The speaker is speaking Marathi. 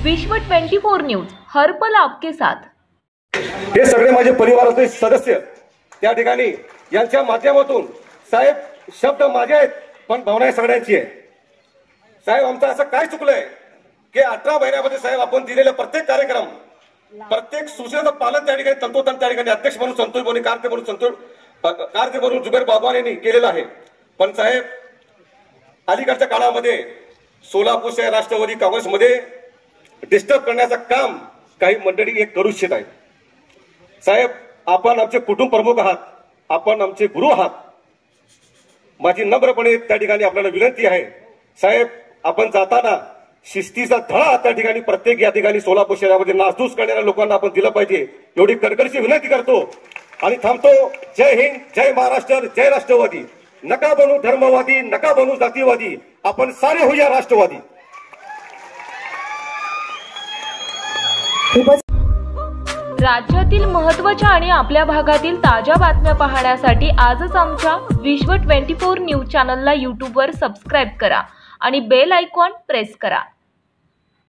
विश्व 24 न्यूज हर पल आपके साथ। हे सगळे माझे परिवाराचे सदस्य त्या ठिकाणी यांच्या माध्यमातून साहेब शब्द माझे आहेत पण भावना सगळ्यांची आहे। साहेब आमचं असं काय चुकलंय की 18 महिन्यामध्ये साहेब आपण दिलेले प्रत्येक कार्यक्रम प्रत्येक सूचनेचं पालन त्या ठिकाणी तंतोतंत त्या ठिकाणी अध्यक्ष म्हणून संतोष बोनी कारते म्हणून जुबेर बागवान यांनी केलेलं आहे। पण साहेब अलीकडच्या काळामध्ये सोलापूर शहर राष्ट्रवादी काँग्रेसमध्ये डिस्टर्ब करण्याचं काम काही मंडळी एक करू इच्छित आहेत। साहेब आपण आमचे कुटुंब प्रमुख आहात, आपण आमचे गुरु आहात। माझी नम्रपणे त्या ठिकाणी आपल्याला विनंती आहे साहेब आपण जाताना शिस्तीचा धडा त्या ठिकाणी प्रत्येक या ठिकाणी सोलापूर शहरामध्ये नासधूस करणाऱ्या लोकांना आपण दिलं पाहिजे एवढी कडकडीची विनंती करतो आणि थांबतो। जय हिंद, जय महाराष्ट्र, जय राष्ट्रवादी। नका बनू धर्मवादी, नका बनू जातीवादी, आपण सारे होऊया राष्ट्रवादी। राज्यातील महत्त्वाच्या आणि आपल्या भागातील ताज्या बातम्या पाहण्यासाठी आजच आमच्या विश्व 24 न्यूज चॅनलला YouTube वर सबस्क्राइब करा आणि बेल आयकॉन प्रेस करा।